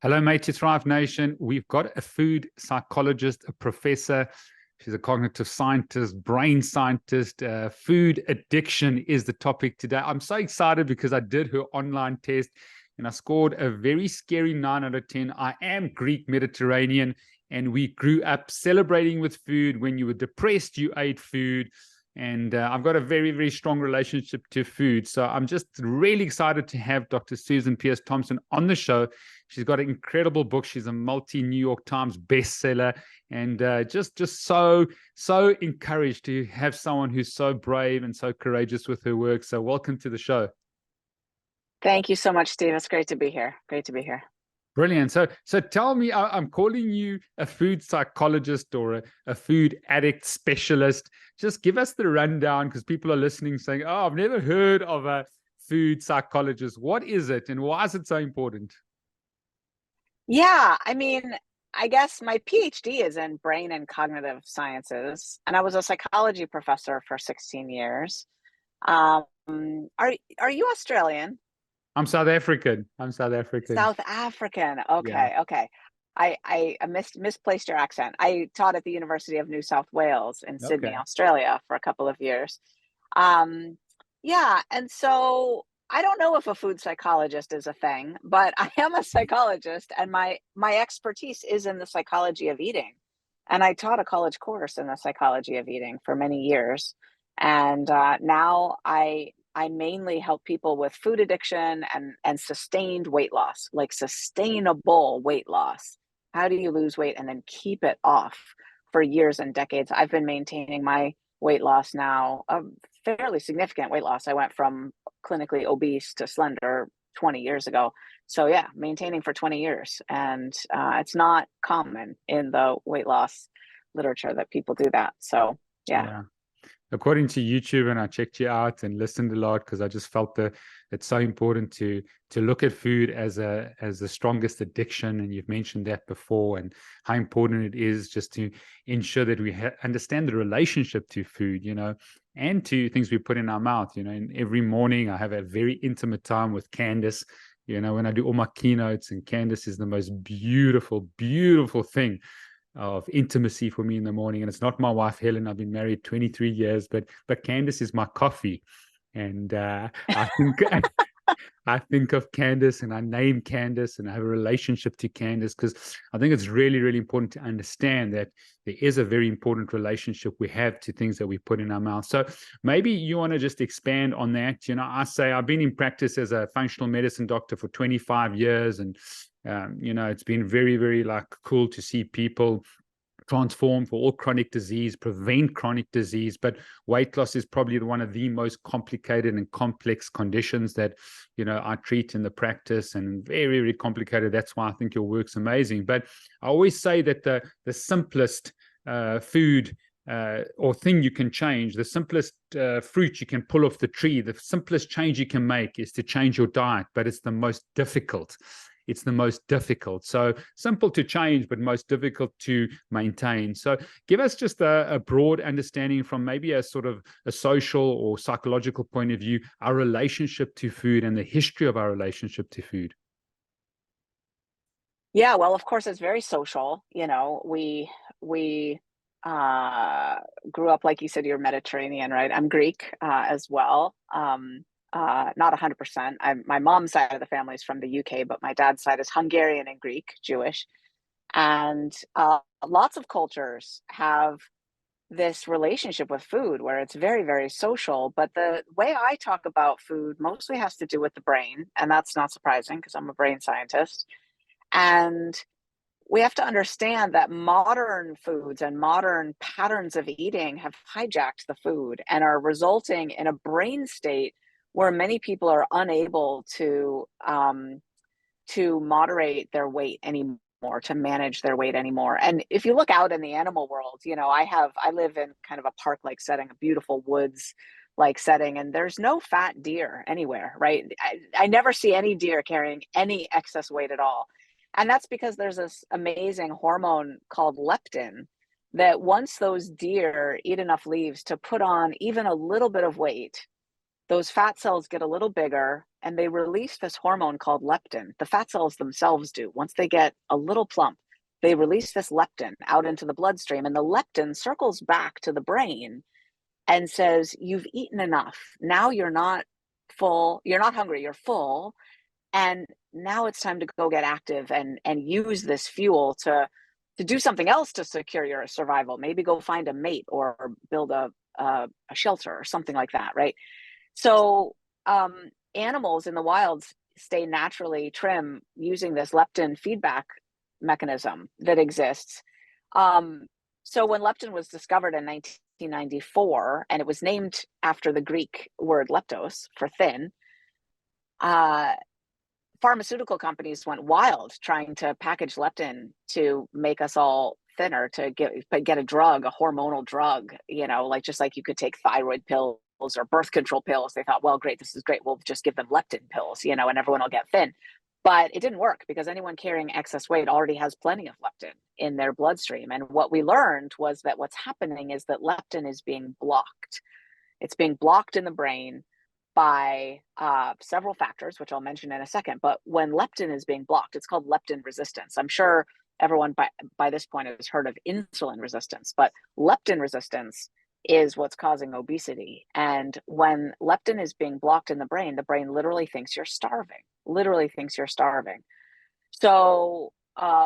Hello, Mate to Thrive Nation. We've got a food psychologist, a professor. She's a cognitive scientist, brain scientist. Food addiction is the topic today. I'm so excited because I did her online test and I scored a very scary 9 out of 10. I am Greek Mediterranean, and we grew up celebrating with food. When you were depressed, you ate food. And I've got a very, very strong relationship to food. So I'm just really excited to have Dr. Susan Peirce Thompson on the show. She's got an incredible book. She's a multi-New York Times bestseller, and just so encouraged to have someone who's so brave and so courageous with her work. So welcome to the show. Thank you so much, Steve. It's great to be here. Great to be here. Brilliant. So tell me, I'm calling you a food psychologist or a food addict specialist. Just give us the rundown, because people are listening saying, oh, I've never heard of a food psychologist. What is it and why is it so important? Yeah, I mean, I guess my Ph.D. is in brain and cognitive sciences, and I was a psychology professor for 16 years. Are you Australian? I'm South African. South African. Okay, Yeah. okay. I misplaced your accent. I taught at the University of New South Wales in Sydney, Okay. Australia for a couple of years. Yeah, and so I don't know if a food psychologist is a thing, but I am a psychologist, and my expertise is in the psychology of eating. And I taught a college course in the psychology of eating for many years. And now I mainly help people with food addiction and sustained weight loss, like sustainable weight loss. How do you lose weight and then keep it off for years and decades? I've been maintaining my weight loss now, a fairly significant weight loss. I went from clinically obese to slender 20 years ago. So yeah, maintaining for 20 years. And it's not common in the weight loss literature that people do that. So yeah. According to YouTube, and I checked you out and listened a lot because I just felt that it's so important to look at food as the strongest addiction. And you've mentioned that before, and how important it is just to ensure that we understand the relationship to food, and to things we put in our mouth. And every morning I have a very intimate time with Candace. When I do all my keynotes, and Candace is the most beautiful, beautiful thing of intimacy for me in the morning. And it's not my wife Helen. I've been married 23 years, but Candace is my coffee. And I think I think of Candace, and I name Candace, and I have a relationship to Candace, because I think it's really, really important to understand that there is a very important relationship we have to things that we put in our mouth. So maybe you want to just expand on that. I say I've been in practice as a functional medicine doctor for 25 years, and it's been very, very cool to see people transform for all chronic disease, prevent chronic disease. But weight loss is probably one of the most complicated and complex conditions that, I treat in the practice, and very, very complicated. That's why I think your work's amazing. But I always say that the simplest food or thing you can change, the simplest fruit you can pull off the tree, the simplest change you can make is to change your diet, but it's the most difficult. It's the most difficult. So simple to change, but most difficult to maintain. So give us just a broad understanding from maybe a sort of a social or psychological point of view, our relationship to food and the history of our relationship to food. Yeah, well, of course, it's very social. We grew up, like you said, you're Mediterranean, right? I'm Greek as well. Not 100%. My mom's side of the family is from the UK, but my dad's side is Hungarian and Greek, Jewish. And lots of cultures have this relationship with food where it's very, very social. But the way I talk about food mostly has to do with the brain. And that's not surprising because I'm a brain scientist. And we have to understand that modern foods and modern patterns of eating have hijacked the food and are resulting in a brain state where many people are unable to moderate their weight anymore, to manage their weight anymore. And if you look out in the animal world, I live in kind of a park-like setting, a beautiful woods like setting, and there's no fat deer anywhere, right? I never see any deer carrying any excess weight at all. And that's because there's this amazing hormone called leptin that once those deer eat enough leaves to put on even a little bit of weight, those fat cells get a little bigger and they release this hormone called leptin. The fat cells themselves do. Once they get a little plump, they release this leptin out into the bloodstream, and the leptin circles back to the brain and says, you've eaten enough. Now you're not full, you're not hungry, you're full. And now it's time to go get active and use this fuel to do something else to secure your survival. Maybe go find a mate or build a shelter or something like that, right? So animals in the wild stay naturally trim using this leptin feedback mechanism that exists. So when leptin was discovered in 1994, and it was named after the Greek word leptos for thin, pharmaceutical companies went wild trying to package leptin to make us all thinner, to get a drug, a hormonal drug, like just like you could take thyroid pills or birth control pills. They thought, well, great, this is great, we'll just give them leptin pills, and everyone will get thin. But it didn't work, because anyone carrying excess weight already has plenty of leptin in their bloodstream. And what we learned was that what's happening is that leptin is being blocked. It's being blocked in the brain by several factors, which I'll mention in a second. But when leptin is being blocked, it's called leptin resistance. I'm sure everyone by this point has heard of insulin resistance, but leptin resistance is what's causing obesity. And when leptin is being blocked in the brain literally thinks you're starving, So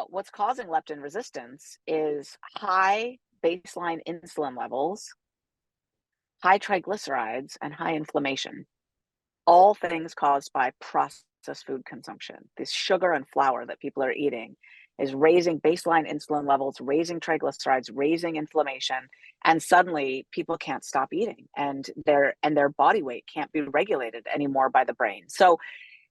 what's causing leptin resistance is high baseline insulin levels, high triglycerides, and high inflammation. All things caused by processed food consumption. This sugar and flour that people are eating is raising baseline insulin levels, raising triglycerides, raising inflammation, and suddenly people can't stop eating, and their body weight can't be regulated anymore by the brain. So,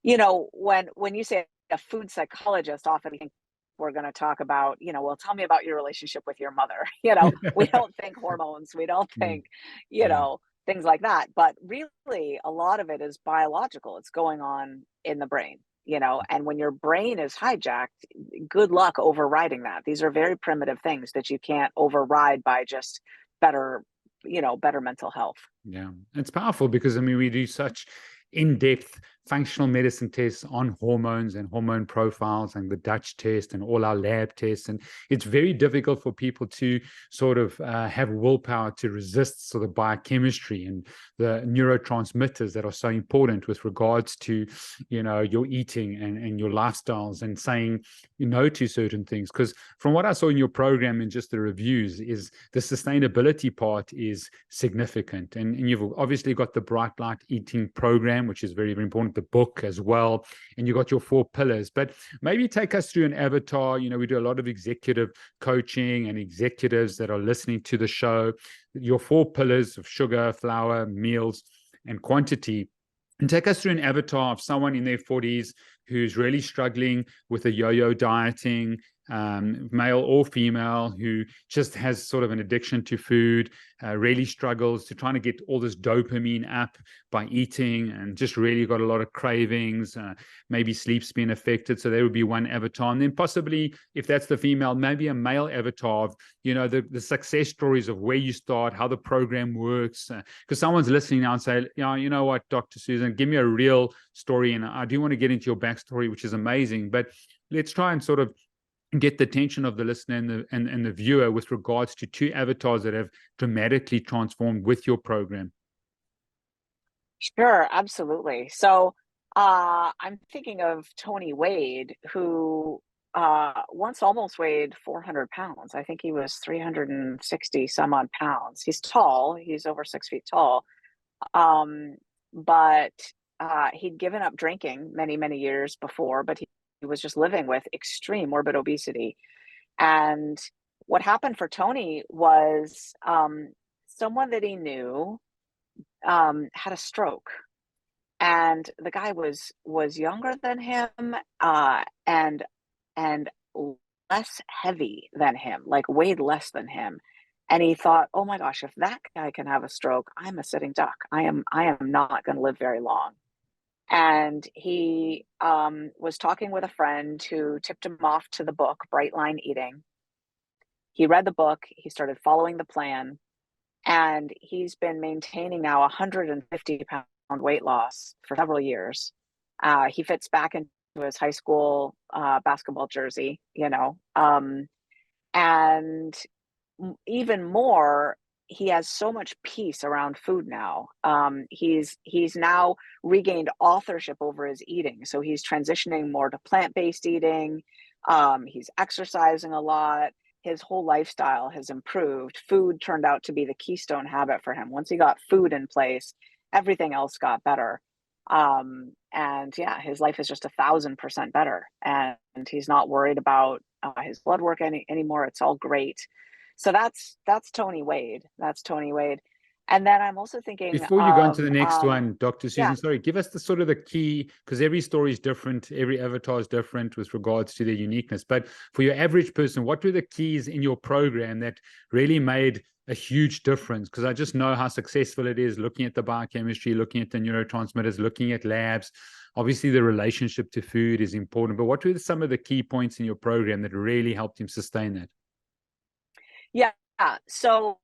when you say a food psychologist, often we think we're going to talk about, well, tell me about your relationship with your mother. We don't think hormones, we don't think, things like that. But really, a lot of it is biological. It's going on in the brain, and when your brain is hijacked, good luck overriding that. These are very primitive things that you can't override by just better mental health. Yeah, it's powerful because, we do such in-depth functional medicine tests on hormones and hormone profiles and the Dutch test and all our lab tests. And it's very difficult for people to sort of have willpower to resist sort of biochemistry and the neurotransmitters that are so important with regards to, your eating and your lifestyles, and saying no to certain things. Because from what I saw in your program and just the reviews, is the sustainability part is significant. And you've obviously got the Bright Line Eating program, which is very, very important, the book as well, and you got your 4 pillars. But maybe take us through an avatar. We do a lot of executive coaching and executives that are listening to the show. Your 4 pillars of sugar, flour, meals, and quantity. And take us through an avatar of someone in their 40s who's really struggling with a yo-yo dieting, male or female, who just has sort of an addiction to food, really struggles to trying to get all this dopamine up by eating, and just really got a lot of cravings, maybe sleep's been affected. So there would be one avatar. And then possibly, if that's the female, maybe a male avatar of, the success stories of where you start, how the program works. Because someone's listening now and say, you know what, Dr. Susan, give me a real story. And I do want to get into your backstory, which is amazing. But let's try and sort of get the attention of the listener and the viewer with regards to 2 avatars that have dramatically transformed with your program. Sure, absolutely. So I'm thinking of Tony Wade, who once almost weighed 400 pounds. I think he was 360 some odd pounds. He's tall, he's over 6 feet tall. But he'd given up drinking many, many years before, but he was just living with extreme morbid obesity. And what happened for Tony was someone that he knew had a stroke, and the guy was younger than him and less heavy than him, like weighed less than him. And he thought, oh my gosh, if that guy can have a stroke, I'm a sitting duck. I am not going to live very long. And he was talking with a friend who tipped him off to the book, Bright Line Eating. He read the book, he started following the plan, and he's been maintaining now 150 pounds weight loss for several years. He fits back into his high school basketball jersey, and even more, he has so much peace around food now. He's now regained authorship over his eating, so he's transitioning more to plant-based eating. He's exercising a lot. His whole lifestyle has improved. Food turned out to be the keystone habit for him. Once he got food in place, everything else got better. And yeah, his life is just 1,000% better, and he's not worried about his blood work anymore. It's all great. So that's Tony Wade. That's Tony Wade. And then I'm also thinking Before you go on to the next one, Dr. Susan, yeah. sorry, give us the sort of the key, because every story is different, every avatar is different with regards to their uniqueness. But for your average person, what were the keys in your program that really made a huge difference? Because I just know how successful it is, looking at the biochemistry, looking at the neurotransmitters, looking at labs. Obviously, the relationship to food is important. But what were some of the key points in your program that really helped him sustain that? Yeah. So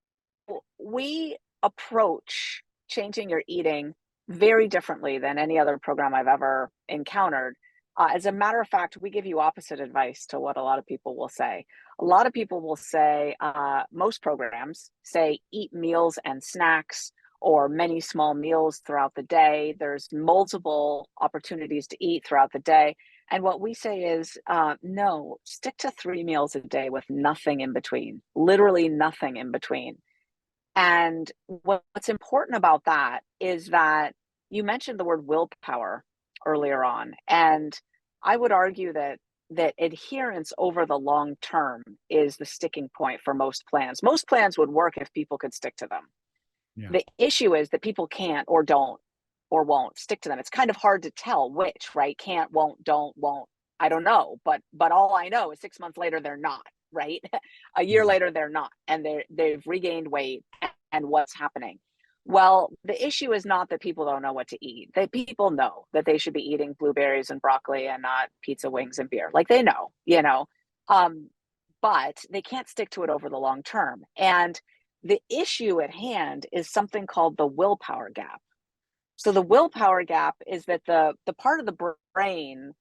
we approach changing your eating very differently than any other program I've ever encountered. As a matter of fact, we give you opposite advice to what a lot of people will say. A lot of people will say, most programs say eat meals and snacks or many small meals throughout the day. There's multiple opportunities to eat throughout the day. And what we say is, no, stick to 3 meals a day with nothing in between, literally nothing in between. And what's important about that is that you mentioned the word willpower earlier on. And I would argue that adherence over the long term is the sticking point for most plans. Most plans would work if people could stick to them. Yeah. The issue is that people can't or don't or won't stick to them. It's kind of hard to tell which, right? Can't, won't, don't, won't. I don't know, but all I know is 6 months later they're not, right? A year later they're not, and they've regained weight. And what's happening? Well, the issue is not that people don't know what to eat. People know that they should be eating blueberries and broccoli and not pizza, wings, and beer. Like, they know, but they can't stick to it over the long term. And the issue at hand is something called the willpower gap. So the willpower gap is that the part of the brain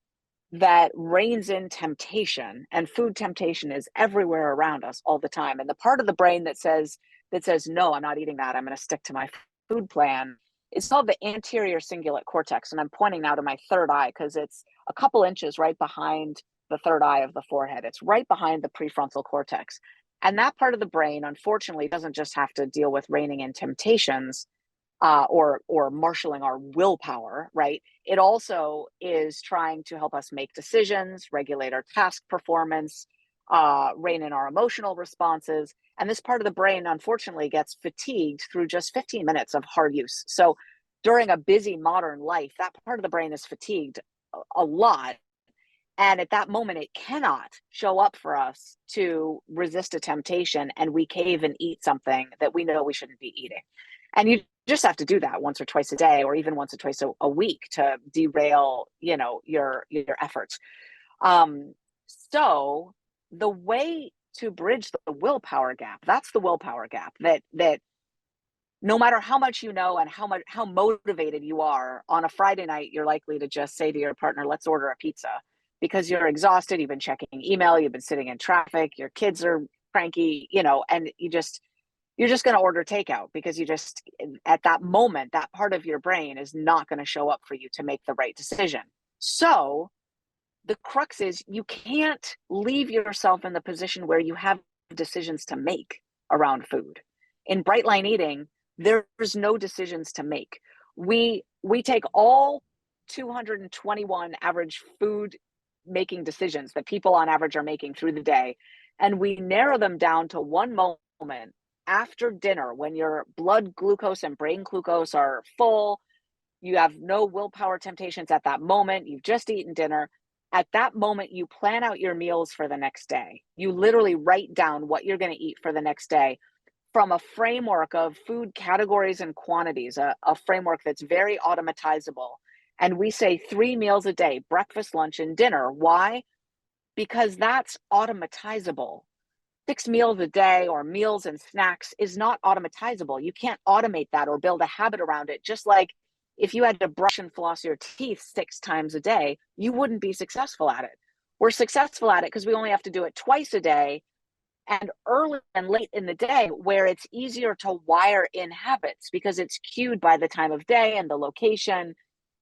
that reins in temptation, and food temptation is everywhere around us all the time. And the part of the brain that says, no, I'm not eating that, I'm going to stick to my food plan, it's called the anterior cingulate cortex. And I'm pointing now to my third eye because it's a couple inches right behind the third eye of the forehead. It's right behind the prefrontal cortex. And that part of the brain, unfortunately, doesn't just have to deal with reining in temptations or marshaling our willpower, right? It also is trying to help us make decisions, regulate our task performance, rein in our emotional responses. And this part of the brain, unfortunately, gets fatigued through just 15 minutes of hard use. So during a busy modern life, that part of the brain is fatigued a lot. And at that moment, it cannot show up for us to resist a temptation, and we cave and eat something that we know we shouldn't be eating. And you just have to do that once or twice a day, or even once or twice a week, to derail, your efforts. So the way to bridge the willpower gap, that's the willpower gap, that no matter how much you know and how motivated you are, on a Friday night, you're likely to just say to your partner, let's order a pizza, because you're exhausted, you've been checking email, you've been sitting in traffic, your kids are cranky, and you're just going to order takeout because at that moment, that part of your brain is not going to show up for you to make the right decision. So the crux is, you can't leave yourself in the position where you have decisions to make around food. In Bright Line Eating, there's no decisions to make. We take all 221 average food making decisions that people on average are making through the day, and we narrow them down to one moment after dinner, when your blood glucose and brain glucose are full, you have no willpower temptations at that moment, you've just eaten dinner. At that moment, you plan out your meals for the next day. You literally write down what you're going to eat for the next day from a framework of food categories and quantities, a framework that's very automatizable. And we say 3 meals a day, breakfast, lunch, and dinner. Why? Because that's automatizable. 6 meals a day or meals and snacks is not automatizable. You can't automate that or build a habit around it. Just like if you had to brush and floss your teeth 6 times a day, you wouldn't be successful at it. We're successful at it because we only have to do it twice a day, and early and late in the day, where it's easier to wire in habits because it's cued by the time of day and the location.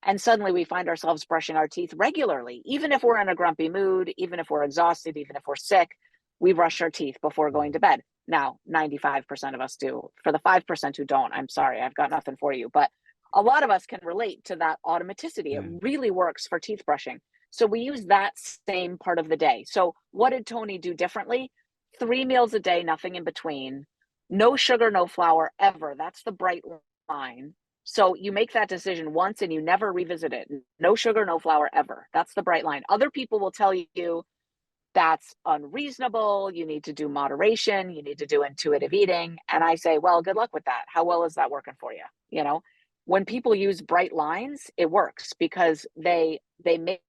And suddenly we find ourselves brushing our teeth regularly. Even if we're in a grumpy mood, even if we're exhausted, even if we're sick, we brush our teeth before going to bed. Now, 95% of us do. For the 5% who don't, I'm sorry, I've got nothing for you. But a lot of us can relate to that automaticity. It really works for teeth brushing. So we use that same part of the day. So what did Tony do differently? 3 meals a day, nothing in between. No sugar, no flour ever. That's the bright line. So you make that decision once and you never revisit it. No sugar, no flour ever. That's the bright line. Other people will tell you that's unreasonable. You need to do moderation. You need to do intuitive eating. And I say, well, good luck with that. How well is that working for you? You know, when people use bright lines, it works because they make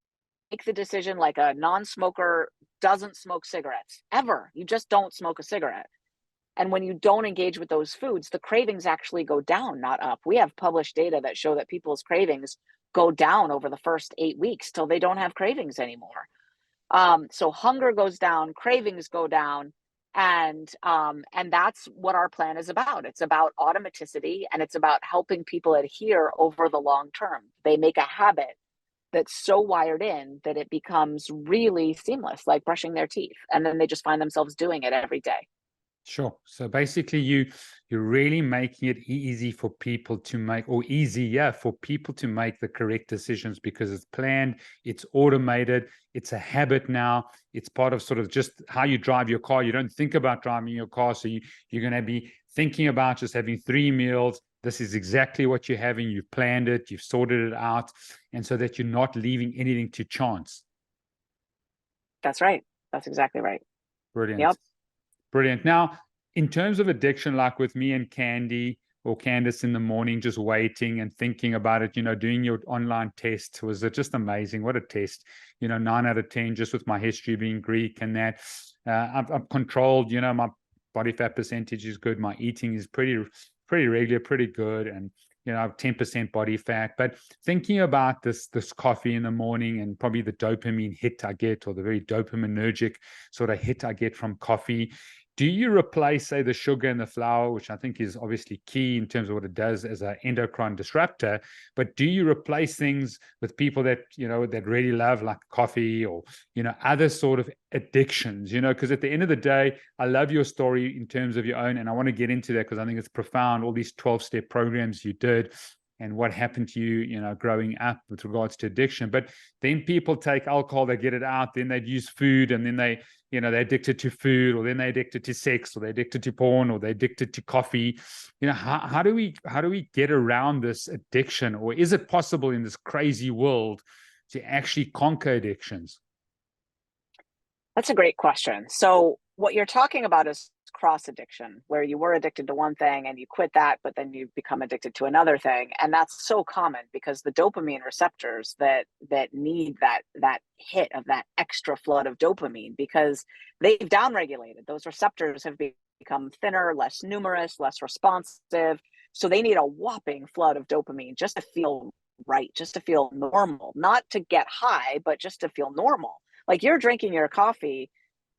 the decision like a non-smoker doesn't smoke cigarettes ever. You just don't smoke a cigarette. And when you don't engage with those foods, the cravings actually go down, not up. We have published data that show that people's cravings go down over the first 8 weeks till they don't have cravings anymore. So hunger goes down, cravings go down, and that's what our plan is about. It's about automaticity, and it's about helping people adhere over the long term. They make a habit that's so wired in that it becomes really seamless, like brushing their teeth, and then they just find themselves doing it every day. Sure. So basically you're really making it easy for people to make, or easier for people to make the correct decisions because it's planned, it's automated, it's a habit now. It's part of sort of just how you drive your car. You don't think about driving your car. So you're going to be thinking about just having 3 meals. This is exactly what you're having. You've planned it, you've sorted it out, and so that you're not leaving anything to chance. That's right. That's exactly right. Brilliant. Yep. Brilliant. Now, in terms of addiction, like with me and Candy or Candace in the morning, just waiting and thinking about it, doing your online test was just amazing. What a test, 9 out of 10, just with my history being Greek and that. I've controlled, my body fat percentage is good. My eating is pretty regular, pretty good. And, I have 10% body fat. But thinking about this coffee in the morning and probably the dopamine hit I get, or the very dopaminergic sort of hit I get from coffee, do you replace, say, the sugar and the flour, which I think is obviously key in terms of what it does as an endocrine disruptor, but do you replace things with people that, that really love like coffee or, other sort of addictions, because at the end of the day, I love your story in terms of your own, and I want to get into that because I think it's profound, all these 12-step programs you did and what happened to you, growing up with regards to addiction. But then people take alcohol, they get it out, then they'd use food, and then they're addicted to food, or then they're addicted to sex, or they're addicted to porn, or they're addicted to coffee. How do we get around this addiction? Or is it possible in this crazy world to actually conquer addictions? That's a great question. So what you're talking about is cross addiction, where you were addicted to one thing and you quit that, but then you become addicted to another thing. And that's so common because the dopamine receptors that need that hit of that extra flood of dopamine, because they've downregulated. Those receptors have become thinner, less numerous, less responsive. So they need a whopping flood of dopamine just to feel right, just to feel normal, not to get high, but just to feel normal. Like you're drinking your coffee,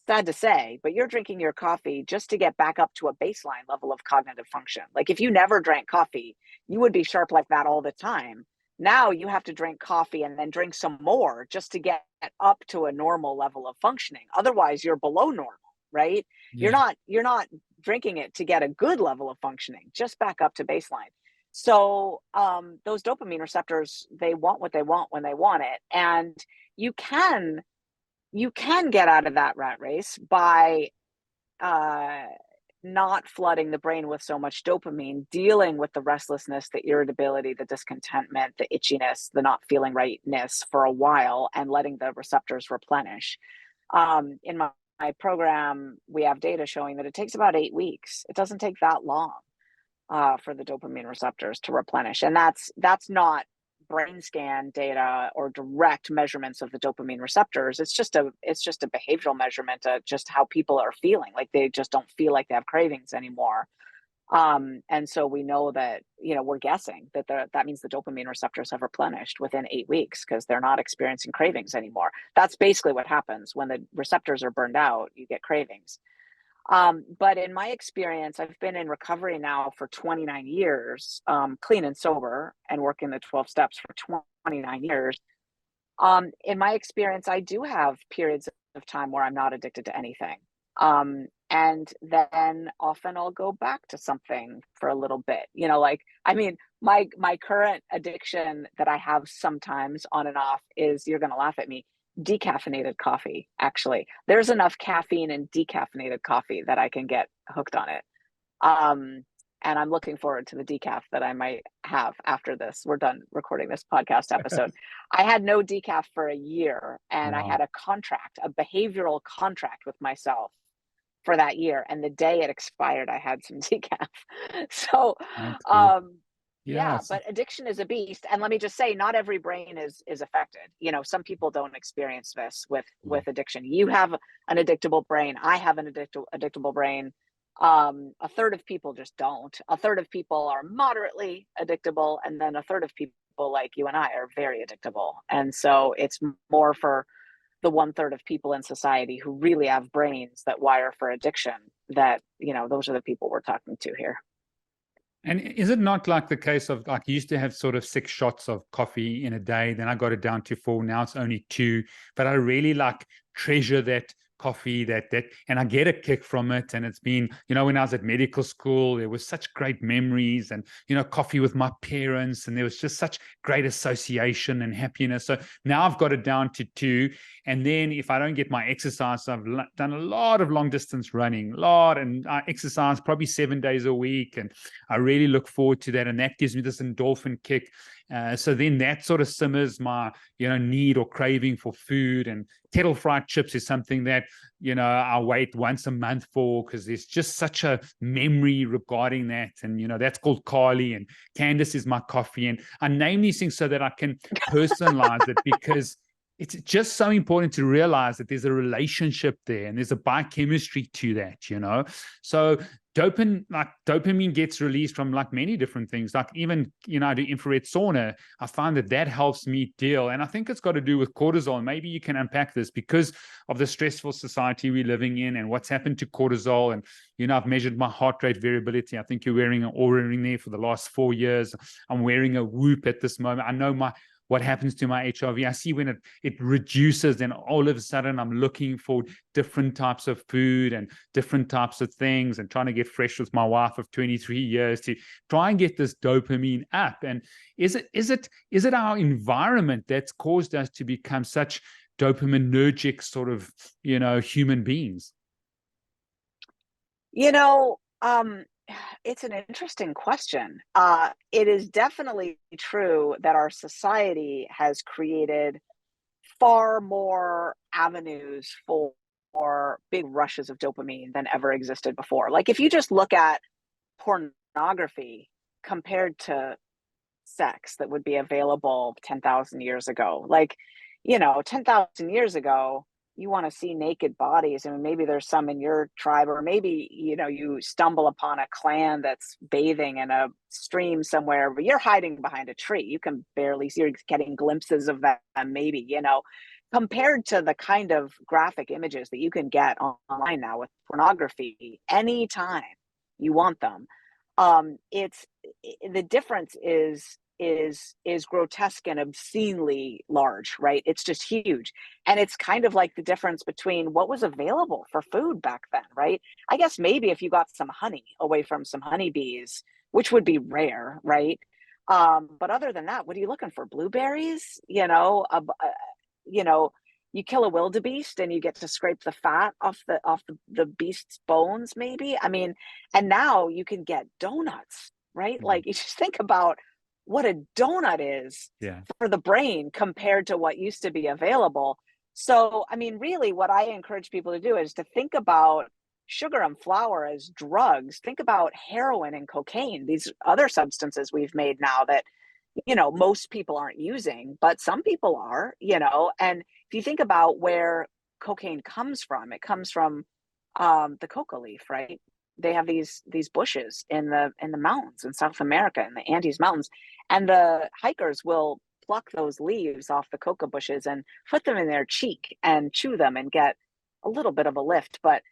sad to say, but you're drinking your coffee just to get back up to a baseline level of cognitive function. Like if you never drank coffee, you would be sharp like that all the time. Now you have to drink coffee and then drink some more just to get up to a normal level of functioning. Otherwise, you're below normal, right? Yeah. You're not drinking it to get a good level of functioning, just back up to baseline. So those dopamine receptors, they want what they want when they want it. And you can get out of that rat race by not flooding the brain with so much dopamine, dealing with the restlessness, the irritability, the discontentment, the itchiness, the not feeling rightness for a while, and letting the receptors replenish. In my program, we have data showing that it takes about 8 weeks. It doesn't take that long for the dopamine receptors to replenish, and that's not brain scan data or direct measurements of the dopamine receptors. It's just a behavioral measurement of just how people are feeling. Like they just don't feel like they have cravings anymore. And so we know that, we're guessing that that means the dopamine receptors have replenished within 8 weeks because they're not experiencing cravings anymore. That's basically what happens when the receptors are burned out, you get cravings. But in my experience, I've been in recovery now for 29 years, clean and sober, and working the 12 steps for 29 years. In my experience, I do have periods of time where I'm not addicted to anything. And then often I'll go back to something for a little bit, my current addiction that I have sometimes on and off is, you're going to laugh at me, decaffeinated coffee. Actually, there's enough caffeine in decaffeinated coffee that I can get hooked on it. Um, and I'm looking forward to the decaf that I might have after this. We're done recording this podcast episode. I had no decaf for a year, and I Wow. had a behavioral contract with myself for that year. And the day it expired, I had some decaf. So, That's cool. um, yeah, Yes. but addiction is a beast. And let me just say, not every brain is affected. Some people don't experience this with addiction. You have an addictable brain. I have an addictable brain. A third of people just don't. A third of people are moderately addictable, and then a third of people like you and I are very addictable. And so it's more for the one third of people in society who really have brains that wire for addiction, that, those are the people we're talking to here. And is it not like the case of, like, you used to have sort of 6 shots of coffee in a day, then I got it down to 4, now it's only 2, but I really like treasure that coffee, and I get a kick from it. And it's been, when I was at medical school, there was such great memories, and, coffee with my parents, and there was just such great association and happiness. So now I've got it down to 2. And then if I don't get my exercise, I've done a lot of long distance running, and I exercise probably 7 days a week. And I really look forward to that. And that gives me this endorphin kick. So then that sort of simmers my, need or craving for food. And kettle fried chips is something that, I wait once a month for, because there's just such a memory regarding that. And, that's called Carly, and Candace is my coffee. And I name these things so that I can personalize it, because it's just so important to realize that there's a relationship there, and there's a biochemistry to that, So dopamine gets released from like many different things, like even, I do infrared sauna. I find that helps me deal. And I think it's got to do with cortisol. Maybe you can unpack this, because of the stressful society we're living in and what's happened to cortisol. And, I've measured my heart rate variability. I think you're wearing an Oura ring there for the last 4 years. I'm wearing a Whoop at this moment. I know what happens to my HRV. I see when it reduces, and all of a sudden I'm looking for different types of food and different types of things, and trying to get fresh with my wife of 23 years to try and get this dopamine up. And is it our environment that's caused us to become such dopaminergic sort of, human beings? You know, um, it's an interesting question. It is definitely true that our society has created far more avenues for big rushes of dopamine than ever existed before. Like, if you just look at pornography compared to sex that would be available 10,000 years ago, 10,000 years ago, you want to see naked bodies. I mean, maybe there's some in your tribe, or maybe, you stumble upon a clan that's bathing in a stream somewhere, but you're hiding behind a tree. You can barely see, you're getting glimpses of that, maybe, compared to the kind of graphic images that you can get online now with pornography anytime you want them. It's the difference is grotesque and obscenely large, right? It's just huge. And it's kind of like the difference between what was available for food back then, right? I guess maybe if you got some honey away from some honeybees, which would be rare, right? But other than that, what are you looking for? Blueberries? You know, you kill a wildebeest and you get to scrape the fat off the beast's bones, maybe. I mean, and now you can get donuts, right? Like, you just think about what a donut is Yeah. for the brain compared to what used to be available. So, I mean, really, what I encourage people to do is to think about sugar and flour as drugs. Think about heroin and cocaine, these other substances we've made now that, most people aren't using, but some people are, and if you think about where cocaine comes from, it comes from the coca leaf, right? they have these bushes in the mountains in South America, in the Andes Mountains, and the hikers will pluck those leaves off the coca bushes and put them in their cheek and chew them and get a little bit of a lift. But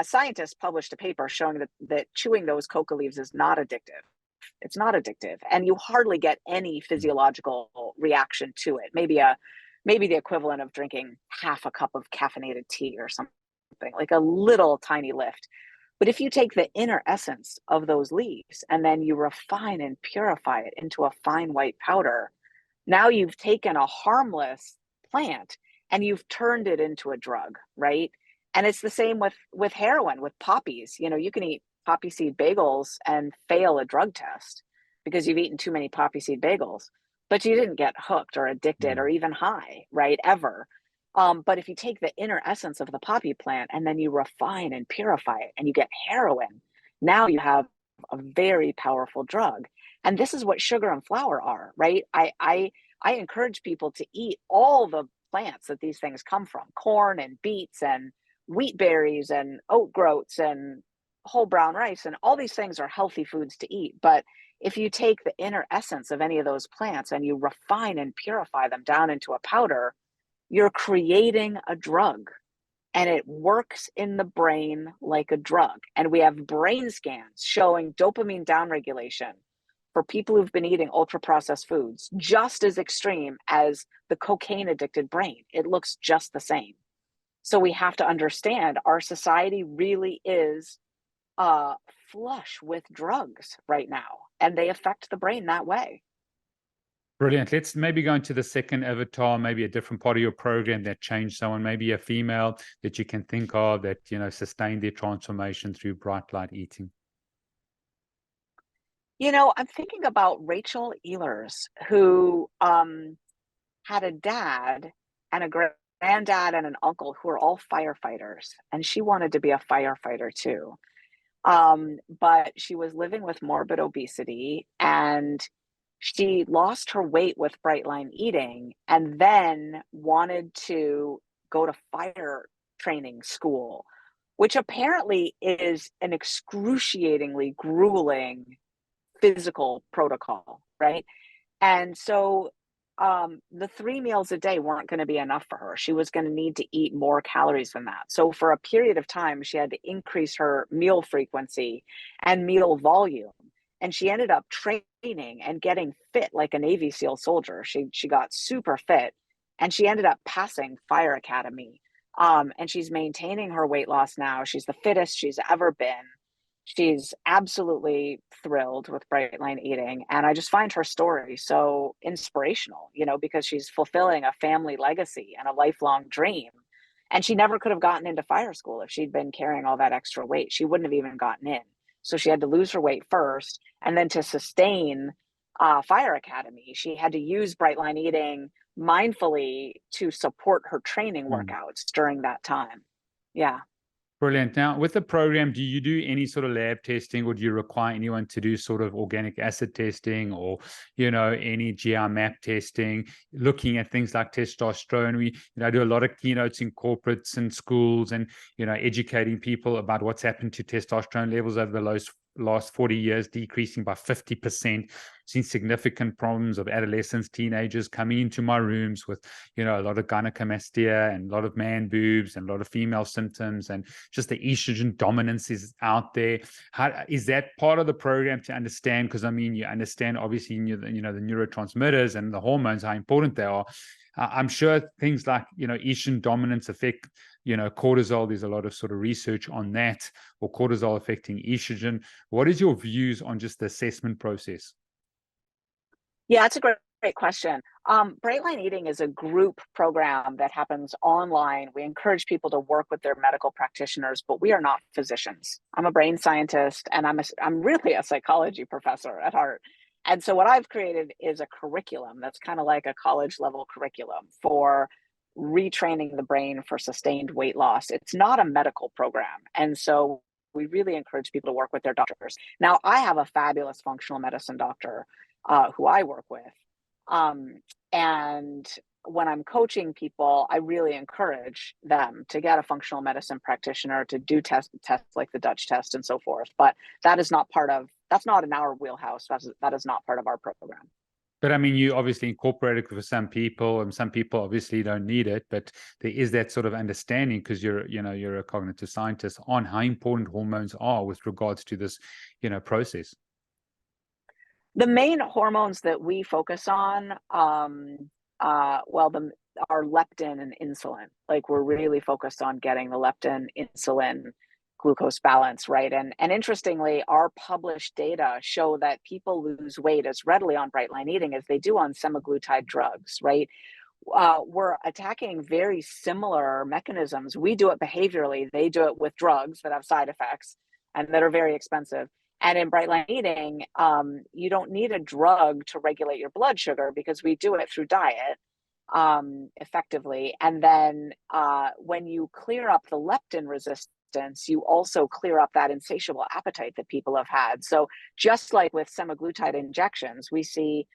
scientists published a paper showing that chewing those coca leaves is not addictive. It's not addictive, and you hardly get any physiological reaction to it. Maybe the equivalent of drinking half a cup of caffeinated tea or something, like a little tiny lift. But if you take the inner essence of those leaves and then you refine and purify it into a fine white powder, now you've taken a harmless plant and you've turned it into a drug, right? And it's the same with heroin, with poppies. You know, you can eat poppy seed bagels and fail a drug test because you've eaten too many poppy seed bagels, but you didn't get hooked or addicted or even high, right? Ever. But if you take the inner essence of the poppy plant and then you refine and purify it and you get heroin, now you have a very powerful drug. And this is what sugar and flour are, right? I encourage people to eat all the plants that these things come from: corn and beets and wheat berries and oat groats and whole brown rice, and all these things are healthy foods to eat. But if you take the inner essence of any of those plants and you refine and purify them down into a powder, you're creating a drug, and it works in the brain like a drug. And we have brain scans showing dopamine downregulation for people who've been eating ultra processed foods, just as extreme as the cocaine addicted brain. It looks just the same. So we have to understand our society really is flush with drugs right now, and they affect the brain that way. Brilliant. Let's maybe go into the second avatar, maybe a different part of your program that changed someone, maybe a female that you can think of that, you know, sustained their transformation through Bright Line Eating. You know, I'm thinking about Rachel Ehlers, who had a dad and a granddad and an uncle who were all firefighters, and she wanted to be a firefighter too. But she was living with morbid obesity, and she lost her weight with Bright Line Eating and then wanted to go to fire training school, which apparently is an excruciatingly grueling physical protocol, right? And so the 3 meals a day weren't going to be enough for her. She was going to need to eat more calories than that. So for a period of time, she had to increase her meal frequency and meal volume. And she ended up training and getting fit like a Navy SEAL soldier. She got super fit, and she ended up passing Fire Academy. And she's maintaining her weight loss now. She's the fittest she's ever been. She's absolutely thrilled with Bright Line Eating. And I just find her story so inspirational, you know, because she's fulfilling a family legacy and a lifelong dream. And she never could have gotten into fire school if she'd been carrying all that extra weight. She wouldn't have even gotten in. So she had to lose her weight first. And then to sustain Fire Academy, she had to use Bright Line Eating mindfully to support her training workouts during that time. Yeah. Brilliant. Now, with the program, do you do any sort of lab testing, or do you require anyone to do sort of organic acid testing, or, you know, any GI map testing, looking at things like testosterone? We, you know, do a lot of keynotes in corporates and schools, and, you know, educating people about what's happened to testosterone levels over the last 40 years, decreasing by 50%. Seen significant problems of adolescents, teenagers coming into my rooms with, you know, a lot of gynecomastia and a lot of man boobs and a lot of female symptoms, and just the estrogen dominance is out there. How is that part of the program to understand? Because I mean, you understand obviously, you know, the neurotransmitters and the hormones, how important they are. I'm sure things like, you know, estrogen dominance affect, you know, cortisol. There's a lot of sort of research on that, or cortisol affecting estrogen. What is your views on just the assessment process? Yeah, it's a great question. Bright Line Eating is a group program that happens online. We encourage people to work with their medical practitioners, but we are not physicians. I'm a brain scientist, and I'm really a psychology professor at heart. And so what I've created is a curriculum that's kind of like a college level curriculum for retraining the brain for sustained weight loss. It's not a medical program. And so we really encourage people to work with their doctors. Now, I have a fabulous functional medicine doctor who I work with. And when I'm coaching people, I really encourage them to get a functional medicine practitioner to do tests like the Dutch test and so forth. But that is not that's not in our wheelhouse. That is not part of our program. But I mean, you obviously incorporate it for some people, and some people obviously don't need it. But there is that sort of understanding, because you're a cognitive scientist, on how important hormones are with regards to this, process. The main hormones that we focus on, are leptin and insulin. Like, we're really focused on getting the leptin, insulin, glucose balance right. And interestingly, our published data show that people lose weight as readily on Bright Line Eating as they do on semaglutide drugs, right? We're attacking very similar mechanisms. We do it behaviorally. They do it with drugs that have side effects and that are very expensive. And in Bright Line Eating, you don't need a drug to regulate your blood sugar, because we do it through diet effectively. And then when you clear up the leptin resistance, you also clear up that insatiable appetite that people have had. So just like with semaglutide injections, we see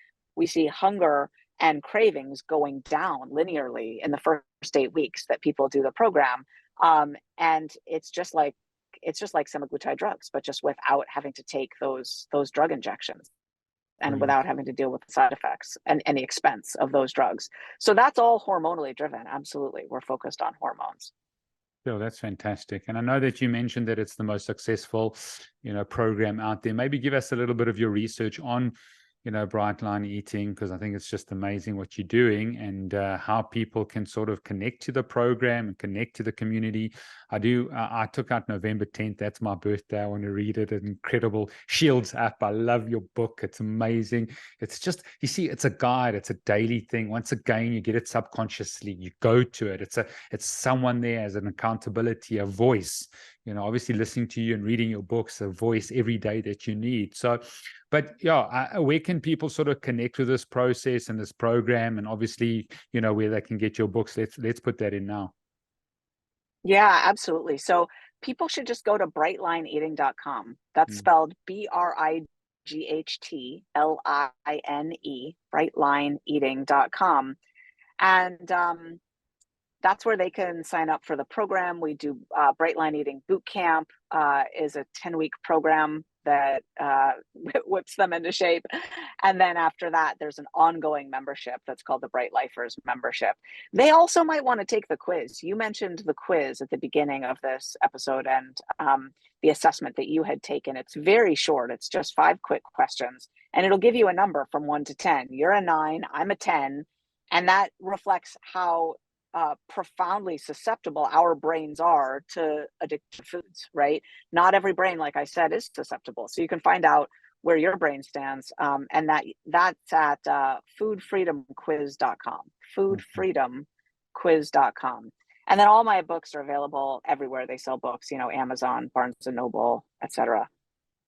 hunger and cravings going down linearly in the first 8 weeks that people do the program. And it's just like semaglutide drugs, but just without having to take those drug injections, and without having to deal with the side effects and the expense of those drugs. So that's all hormonally driven. Absolutely. We're focused on hormones. Oh, that's fantastic. And I know that you mentioned that it's the most successful, program out there. Maybe give us a little bit of your research on, Bright Line Eating, because I think it's just amazing what you're doing, and how people can sort of connect to the program and connect to the community. I took out November 10th. That's my birthday. I want to read it. An incredible Shields app. I love your book. It's amazing. It's just, you see, it's a guide. It's a daily thing. Once again, you get it subconsciously. You go to it. It's someone there as an accountability, a voice, obviously listening to you and reading your books, a voice every day that you need. So, but yeah, where can people sort of connect with this process and this program, and obviously, where they can get your books? Let's put that in now. Yeah, absolutely. So people should just go to brightlineeating.com. That's spelled BRIGHTLINE, brightlineeating.com. And that's where they can sign up for the program. We do Bright Line Eating Boot Camp is a 10-week program that whips them into shape. And then after that, there's an ongoing membership that's called the Bright Lifers membership. They also might want to take the quiz. You mentioned the quiz at the beginning of this episode, and the assessment that you had taken. It's very short. It's just 5 quick questions, and it'll give you a number from 1 to 10. You're a 9, I'm a 10. And that reflects how profoundly susceptible our brains are to addictive foods, right? Not every brain, like I said, is susceptible. So you can find out where your brain stands. And that's at foodfreedomquiz.com, foodfreedomquiz.com. And then all my books are available everywhere they sell books, Amazon, Barnes and Noble, etc.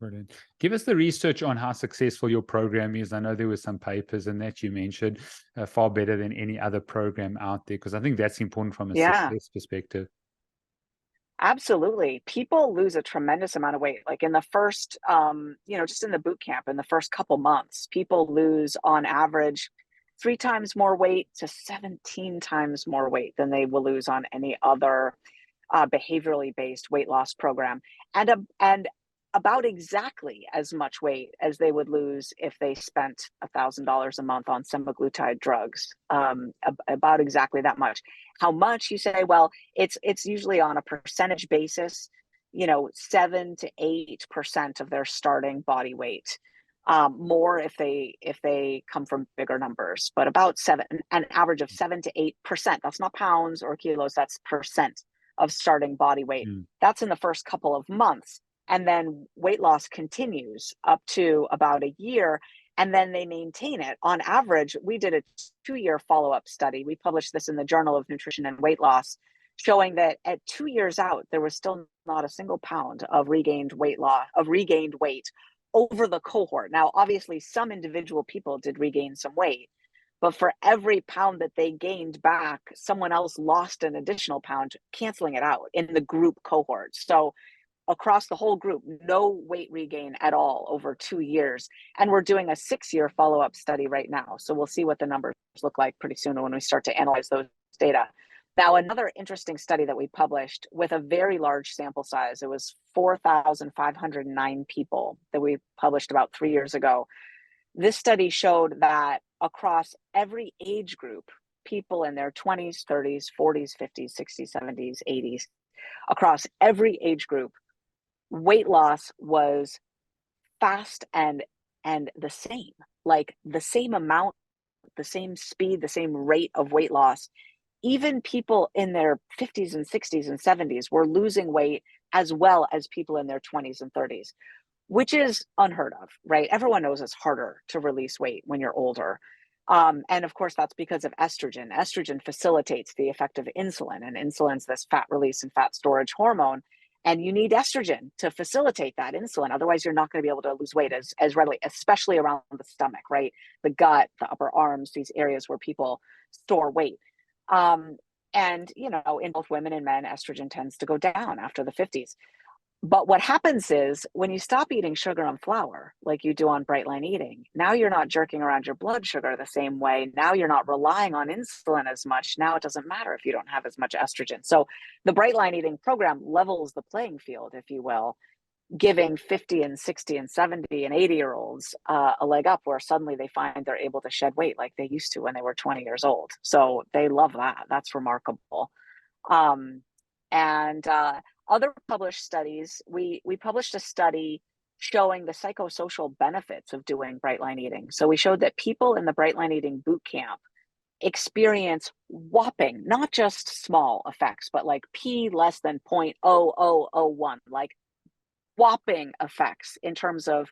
Brilliant. Give us the research on how successful your program is. I know there were some papers and that you mentioned far better than any other program out there, because I think that's important from a success perspective. Absolutely. People lose a tremendous amount of weight. Like in the first, just in the boot camp, in the first couple months, people lose on average 3 times more weight to 17 times more weight than they will lose on any other behaviorally based weight loss program. And about exactly as much weight as they would lose if they spent $1,000 a month on semaglutide drugs. About exactly that much. How much, you say? Well, it's usually on a percentage basis, 7 to 8% of their starting body weight. More if they come from bigger numbers, but about an average of 7 to 8%. That's not pounds or kilos, that's percent of starting body weight. That's in the first couple of months. And then weight loss continues up to about a year, and then they maintain it. On average, we did a 2-year follow-up study. We published this in the Journal of Nutrition and Weight Loss, showing that at 2 years out, there was still not a single pound of regained weight over the cohort. Now, obviously, some individual people did regain some weight, but for every pound that they gained back, someone else lost an additional pound, canceling it out in the group cohort. So across the whole group, no weight regain at all over 2 years. And we're doing a 6-year follow-up study right now. So we'll see what the numbers look like pretty soon when we start to analyze those data. Now, another interesting study that we published with a very large sample size, it was 4,509 people that we published about 3 years ago. This study showed that across every age group, people in their 20s, 30s, 40s, 50s, 60s, 70s, 80s, across every age group, weight loss was fast and the same, like the same amount, the same speed, the same rate of weight loss. Even people in their 50s and 60s and 70s were losing weight as well as people in their 20s and 30s, which is unheard of, right? Everyone knows it's harder to release weight when you're older. And of course, that's because of estrogen. Estrogen facilitates the effect of insulin, and insulin's this fat release and fat storage hormone. And you need estrogen to facilitate that insulin. Otherwise, you're not going to be able to lose weight as readily, especially around the stomach, right? The gut, the upper arms, these areas where people store weight. And, you know, in both women and men, estrogen tends to go down after the 50s. But what happens is when you stop eating sugar and flour, like you do on Bright Line Eating, now you're not jerking around your blood sugar the same way. Now you're not relying on insulin as much. Now it doesn't matter if you don't have as much estrogen. So the Bright Line Eating program levels the playing field, if you will, giving 50 and 60 and 70 and 80-year-olds a leg up, where suddenly they find they're able to shed weight like they used to when they were 20 years old. So they love that. That's remarkable. And other published studies, we published a study showing the psychosocial benefits of doing Bright Line Eating. So we showed that people in the Bright Line Eating boot camp experience whopping, not just small effects, but like p less than 0.0001, like whopping effects in terms of,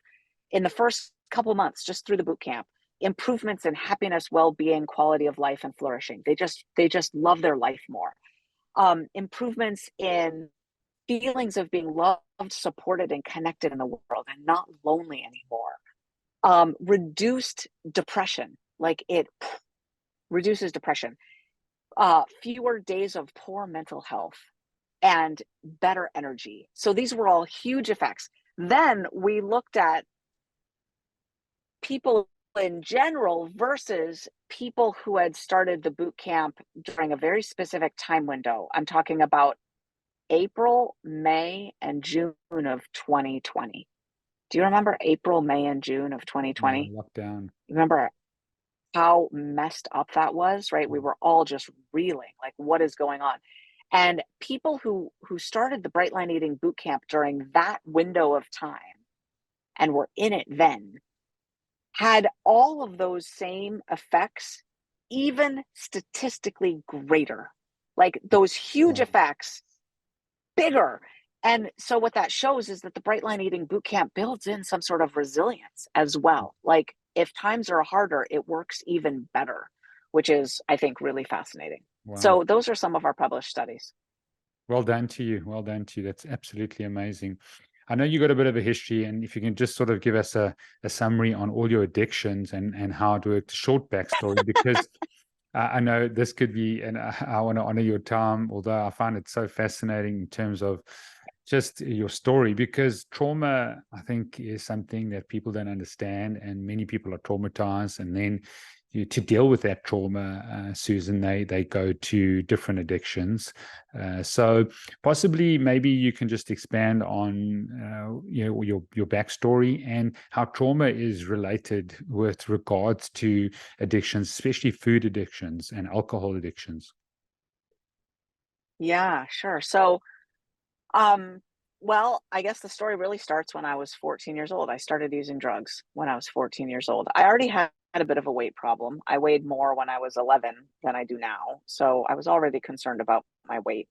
in the first couple of months, just through the boot camp, improvements in happiness, well-being, quality of life, and flourishing. They just love their life more. Improvements in feelings of being loved, supported, and connected in the world, and not lonely anymore. Reduced depression, like it reduces depression. Fewer days of poor mental health and better energy. So these were all huge effects. Then we looked at people in general versus people who had started the boot camp during a very specific time window. I'm talking about April, May, and June of 2020. Do you remember April, May, and June of 2020? Lockdown. You remember how messed up that was, right? We were all just reeling, like, what is going on? And people who started the Bright Line Eating Bootcamp during that window of time and were in it then had all of those same effects, even statistically greater, like those huge effects, bigger. And so what that shows is that the Bright Line Eating Bootcamp builds in some sort of resilience as well. Like if times are harder, it works even better, which is, I think, really fascinating. Wow. So those are some of our published studies. Well done to you. Well done to you. That's absolutely amazing. I know you got a bit of a history, and if you can just sort of give us a summary on all your addictions and how it worked, short backstory, because I know this could be, and I want to honor your time, although I find it so fascinating in terms of just your story, because trauma, I think, is something that people don't understand, and many people are traumatized, and then to deal with that trauma, Susan, they go to different addictions. So possibly maybe you can just expand on your backstory and how trauma is related with regards to addictions, especially food addictions and alcohol addictions. Yeah, sure. So, well, I guess the story really starts when I was 14 years old. I started using drugs when I was 14 years old. I already had a bit of a weight problem. I weighed more when I was 11 than I do now. So I was already concerned about my weight.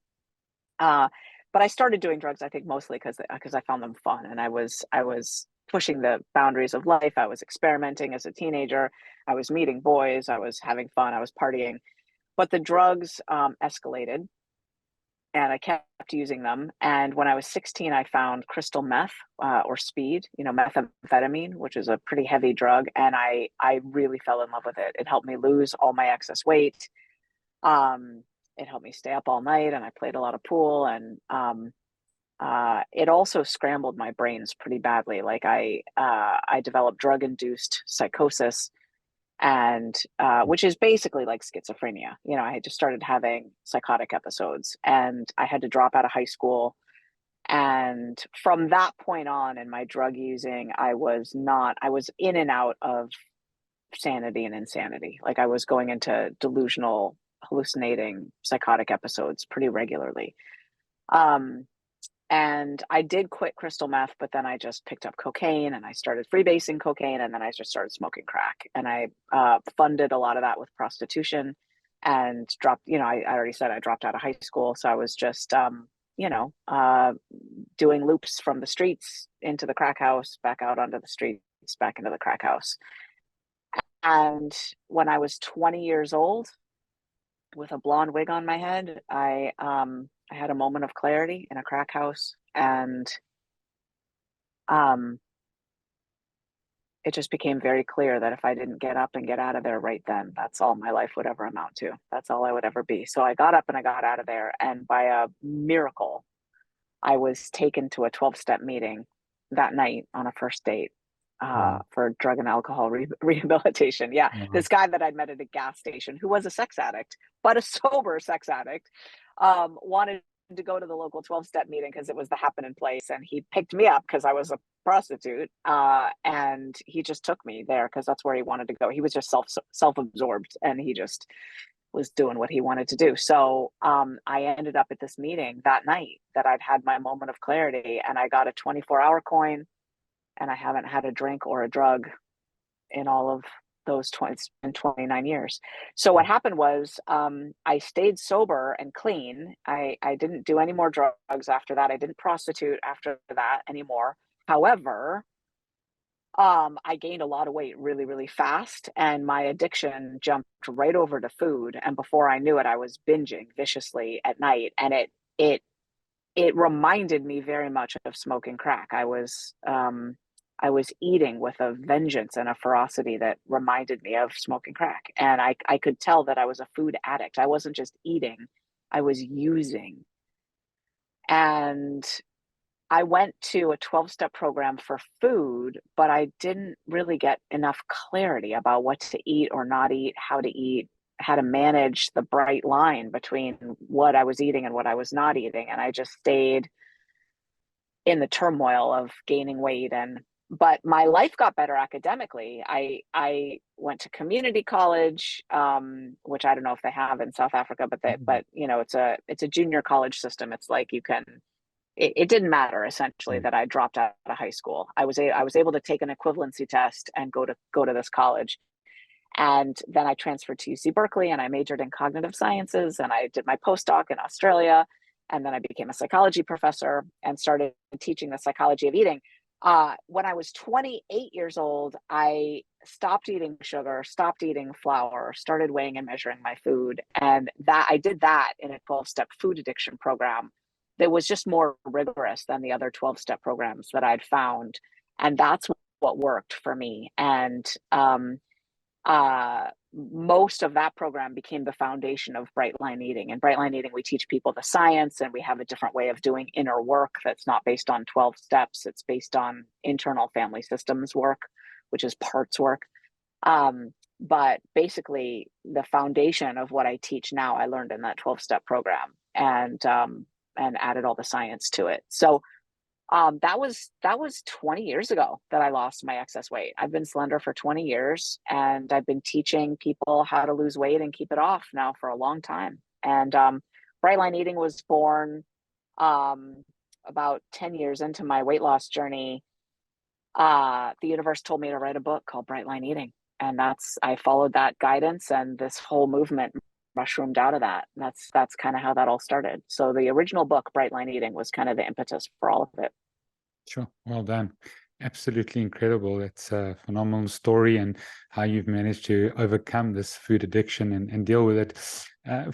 But I started doing drugs, I think, mostly because I found them fun, and I was pushing the boundaries of life. I was experimenting as a teenager. I was meeting boys. I was having fun. I was partying. But the drugs escalated, and I kept using them. And when I was 16, I found crystal meth or speed, methamphetamine, which is a pretty heavy drug. And I really fell in love with it. It helped me lose all my excess weight. It helped me stay up all night, and I played a lot of pool. And it also scrambled my brains pretty badly. Like I developed drug-induced psychosis, and which is basically like schizophrenia. You know, I had just started having psychotic episodes, and I had to drop out of high school. And from that point on in my drug using, I was in and out of sanity and insanity. Like I was going into delusional, hallucinating, psychotic episodes pretty regularly. Um, and I did quit crystal meth, but then I just picked up cocaine and I started freebasing cocaine, and then I just started smoking crack. And I funded a lot of that with prostitution, and dropped, I already said I dropped out of high school. So I was just, doing loops from the streets into the crack house, back out onto the streets, back into the crack house. And when I was 20 years old, with a blonde wig on my head, I had a moment of clarity in a crack house, and it just became very clear that if I didn't get up and get out of there right then, that's all my life would ever amount to. That's all I would ever be. So I got up and I got out of there, and by a miracle, I was taken to a 12-step meeting that night on a first date for drug and alcohol rehabilitation. Yeah. This guy that I'd met at a gas station, who was a sex addict, but a sober sex addict, wanted to go to the local 12-step meeting because it was the happening place. And he picked me up because I was a prostitute. And he just took me there because that's where he wanted to go. He was just self-absorbed, and he just was doing what he wanted to do. So I ended up at this meeting that night that I'd had my moment of clarity, and I got a 24-hour coin, and I haven't had a drink or a drug in all of those 29 years. So what happened was I stayed sober and clean. I didn't do any more drugs after that. I didn't prostitute after that anymore. However, I gained a lot of weight really, really fast, and my addiction jumped right over to food. And before I knew it, I was binging viciously at night, and it reminded me very much of smoking crack. I was eating with a vengeance and a ferocity that reminded me of smoking crack, and I could tell that I was a food addict. I wasn't just eating; I was using. And I went to a 12-step program for food, but I didn't really get enough clarity about what to eat or not eat, how to manage the bright line between what I was eating and what I was not eating. And I just stayed in the turmoil of gaining weight. But my life got better academically. I went to community college, which I don't know if they have in South Africa, but it's a junior college system. It's like it didn't matter essentially that I dropped out of high school. I was able to take an equivalency test and go to this college. And then I transferred to UC Berkeley, and I majored in cognitive sciences, and I did my postdoc in Australia. And then I became a psychology professor and started teaching the psychology of eating. When I was 28 years old, I stopped eating sugar, stopped eating flour, started weighing and measuring my food. And I did that in a 12-step food addiction program that was just more rigorous than the other 12-step programs that I'd found. And that's what worked for me. And most of that program became the foundation of Bright Line Eating. And Bright Line Eating, we teach people the science, and we have a different way of doing inner work that's not based on 12 steps. It's based on internal family systems work, which is parts work. But basically, the foundation of what I teach now, I learned in that 12-step program, and added all the science to it. So that was 20 years ago that I lost my excess weight. I've been slender for 20 years, and I've been teaching people how to lose weight and keep it off now for a long time. And Bright Line Eating was born about 10 years into my weight loss journey. The universe told me to write a book called Bright Line Eating, and I followed that guidance, and this whole movement mushroomed out of that. And that's kind of how that all started. So the original book, Bright Line Eating, was kind of the impetus for all of it. Sure. Well done. Absolutely incredible. It's a phenomenal story, and how you've managed to overcome this food addiction and deal with it.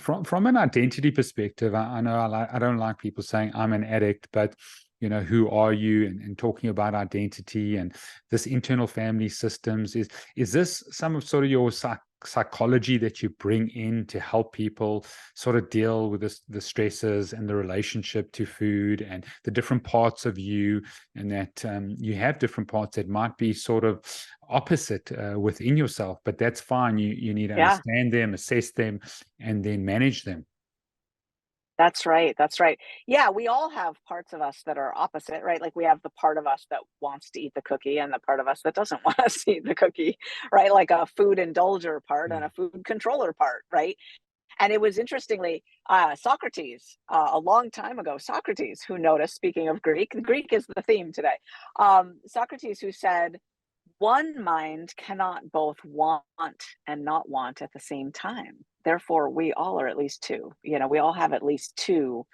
From an identity perspective, I know I don't like people saying I'm an addict, but who are you, and talking about identity and this internal family systems. Is this some of sort of your psychology that you bring in to help people sort of deal with the stresses and the relationship to food and the different parts of you, and that you have different parts that might be sort of opposite within yourself, but that's fine. You need to understand them, assess them, and then manage them. That's right. That's right. Yeah, we all have parts of us that are opposite, right? Like we have the part of us that wants to eat the cookie and the part of us that doesn't want us to eat the cookie, right? Like a food indulger part and a food controller part, right? And it was interestingly Socrates, a long time ago, Socrates, who noticed, speaking of Greek, Greek is the theme today. Socrates, who said, one mind cannot both want and not want at the same time. Therefore, we all are at least two. You know, we all have at least two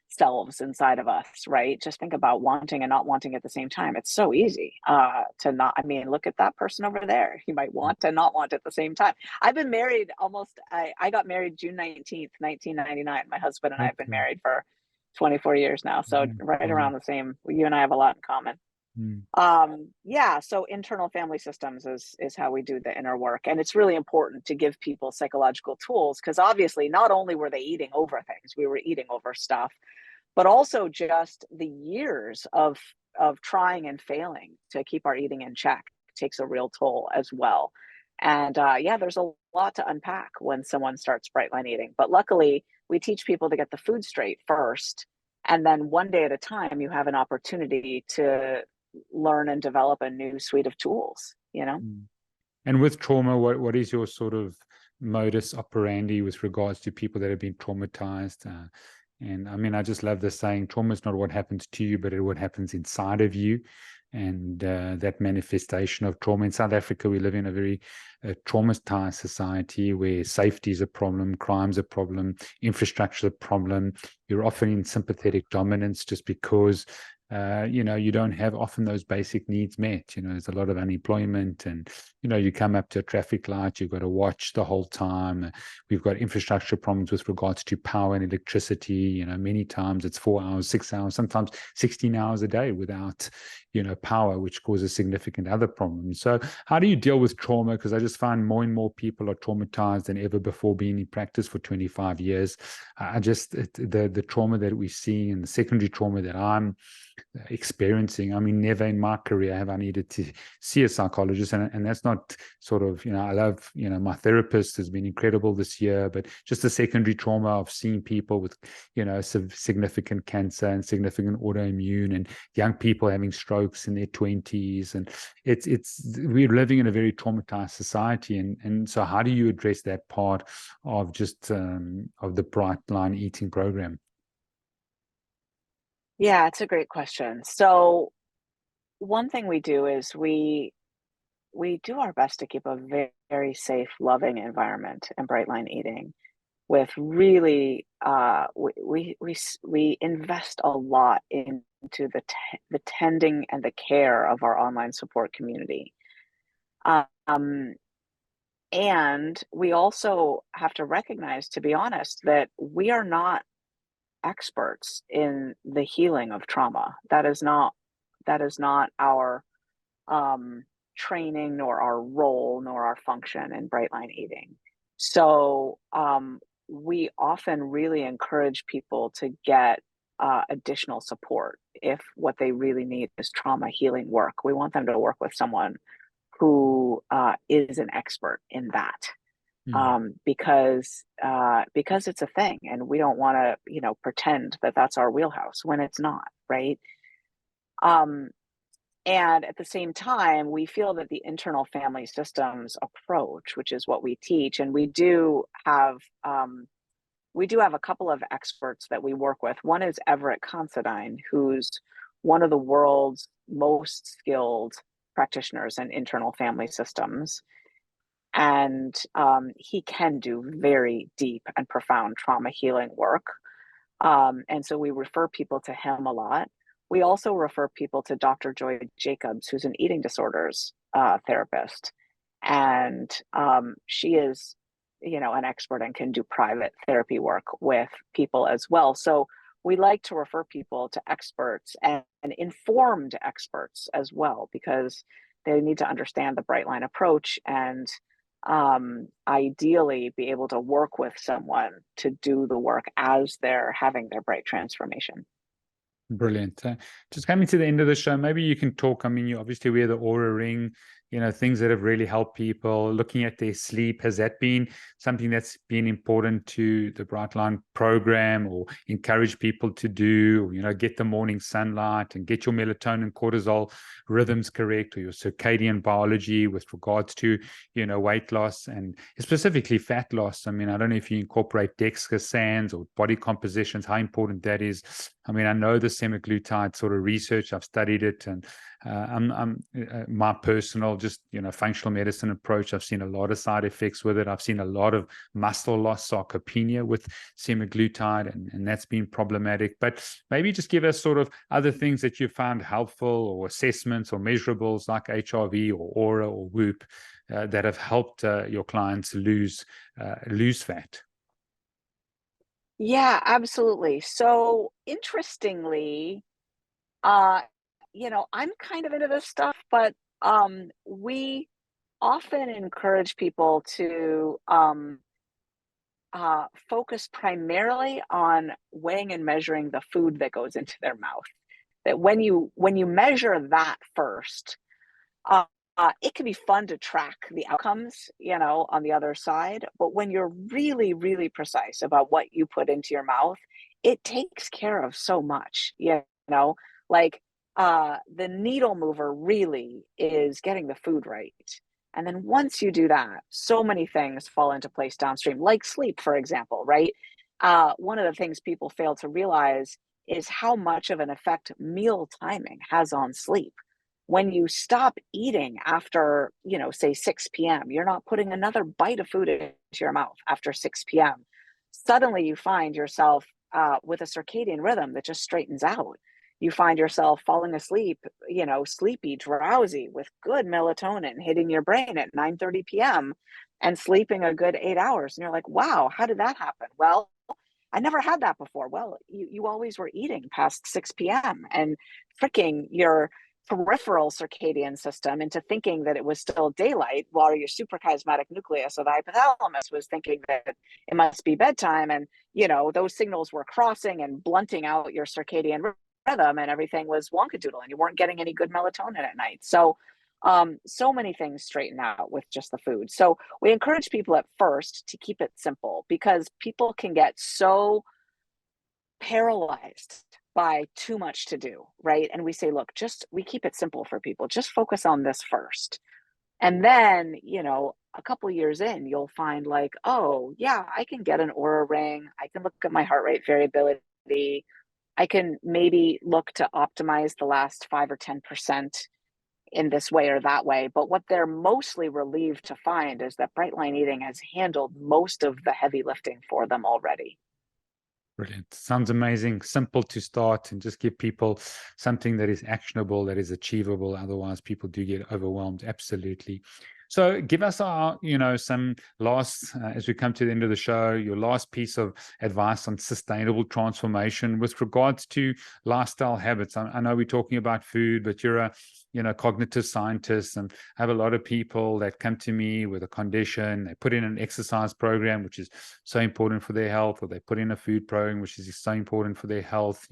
selves inside of us, right? Just think about wanting and not wanting at the same time. It's so easy to not. I mean, look at that person over there. He might want and not want at the same time. I've been married I got married June 19th, 1999. My husband and I have been married for 24 years now. So right around the same. You and I have a lot in common. So internal family systems is how we do the inner work, and it's really important to give people psychological tools, because obviously not only were they eating over things, we were eating over stuff, but also just the years of trying and failing to keep our eating in check takes a real toll as well. And there's a lot to unpack when someone starts Bright Line Eating, but luckily we teach people to get the food straight first, and then one day at a time you have an opportunity to learn and develop a new suite of tools, you know? And with trauma, what is your sort of modus operandi with regards to people that have been traumatized? And I mean, I just love the saying, trauma is not what happens to you, but what happens inside of you. And that manifestation of trauma. In South Africa, we live in a very traumatized society where safety is a problem, crime's a problem, infrastructure is a problem. You're often in sympathetic dominance just because you don't have often those basic needs met. There's a lot of unemployment, and you come up to a traffic light, you've got to watch the whole time. We've got infrastructure problems with regards to power and electricity. Many times it's 4 hours, 6 hours, sometimes 16 hours a day without power, which causes significant other problems. So how do you deal with trauma? Because I just find more and more people are traumatized than ever before, being in practice for 25 years. The trauma that we see and the secondary trauma that I'm experiencing, I mean, never in my career have I needed to see a psychologist, and that's not sort of, I love, my therapist has been incredible this year, but just the secondary trauma of seeing people with, significant cancer and significant autoimmune, and young people having strokes in their 20s, and we're living in a very traumatized society, and so how do you address that part of just of the Bright Line Eating program? Yeah, it's a great question. So one thing we do is we do our best to keep a very, very safe, loving environment in Bright Line Eating. With really, we invest a lot into the tending and the care of our online support community. And we also have to recognize, to be honest, that we are not experts in the healing of trauma. That is not our training, nor our role, nor our function in Bright Line Eating. So we often really encourage people to get additional support if what they really need is trauma healing work. We want them to work with someone who is an expert in that. Because it's a thing, and we don't want to, pretend that that's our wheelhouse when it's not, right? And at the same time, we feel that the internal family systems approach, which is what we teach, and we do have a couple of experts that we work with. One is Everett Considine, who's one of the world's most skilled practitioners in internal family systems. And he can do very deep and profound trauma healing work. And so we refer people to him a lot. We also refer people to Dr. Joy Jacobs, who's an eating disorders therapist. And she is, an expert and can do private therapy work with people as well. So we like to refer people to experts and informed experts as well, because they need to understand the Bright Line approach and ideally be able to work with someone to do the work as they're having their bright transformation. Brilliant. Just coming to the end of the show, maybe you can talk. I mean, you obviously wear the Aura ring, things that have really helped people. Looking at their sleep, has that been something that's been important to the Bright Line program, or encourage people to do, get the morning sunlight and get your melatonin, cortisol rhythms correct, or your circadian biology with regards to, weight loss and specifically fat loss? I mean, I don't know if you incorporate DEXA scans or body compositions, how important that is. I mean, I know the semaglutide sort of research. I've studied it, and my personal, just functional medicine approach, I've seen a lot of side effects with it. I've seen a lot of muscle loss, sarcopenia with semaglutide, and that's been problematic. But maybe just give us sort of other things that you found helpful, or assessments or measurables like HRV or Aura or Whoop that have helped your clients lose fat. Yeah, absolutely. So interestingly, uh, I'm kind of into this stuff, but we often encourage people to focus primarily on weighing and measuring the food that goes into their mouth. That when you measure that first, uh, it can be fun to track the outcomes, on the other side. But when you're really, really precise about what you put into your mouth, it takes care of so much, like the needle mover really is getting the food right. And then once you do that, so many things fall into place downstream, like sleep, for example, right? One of the things people fail to realize is how much of an effect meal timing has on sleep. When you stop eating after, say 6 p.m., you're not putting another bite of food into your mouth after 6 p.m. Suddenly you find yourself with a circadian rhythm that just straightens out. You find yourself falling asleep, sleepy, drowsy, with good melatonin hitting your brain at 9:30 p.m. and sleeping a good 8 hours. And you're like, wow, how did that happen? Well, I never had that before. Well, you always were eating past 6 p.m. and tricking your peripheral circadian system into thinking that it was still daylight, while your suprachiasmatic nucleus of the hypothalamus was thinking that it must be bedtime. And, those signals were crossing and blunting out your circadian rhythm, and everything was wonkadoodle, and you weren't getting any good melatonin at night. So, so many things straighten out with just the food. So we encourage people at first to keep it simple, because people can get so paralyzed by too much to do, right? And we say, look, we keep it simple for people. Just focus on this first. And then, a couple years in, you'll find like, oh, yeah, I can get an Aura ring. I can look at my heart rate variability. I can maybe look to optimize the last 5 or 10% in this way or that way. But what they're mostly relieved to find is that Bright Line Eating has handled most of the heavy lifting for them already. Brilliant. Sounds amazing. Simple to start, and just give people something that is actionable, that is achievable. Otherwise, people do get overwhelmed. Absolutely. So give us some last, as we come to the end of the show, your last piece of advice on sustainable transformation with regards to lifestyle habits. I know we're talking about food, but you're a cognitive scientist, and I have a lot of people that come to me with a condition. They put in an exercise program, which is so important for their health, or they put in a food program, which is so important for their health,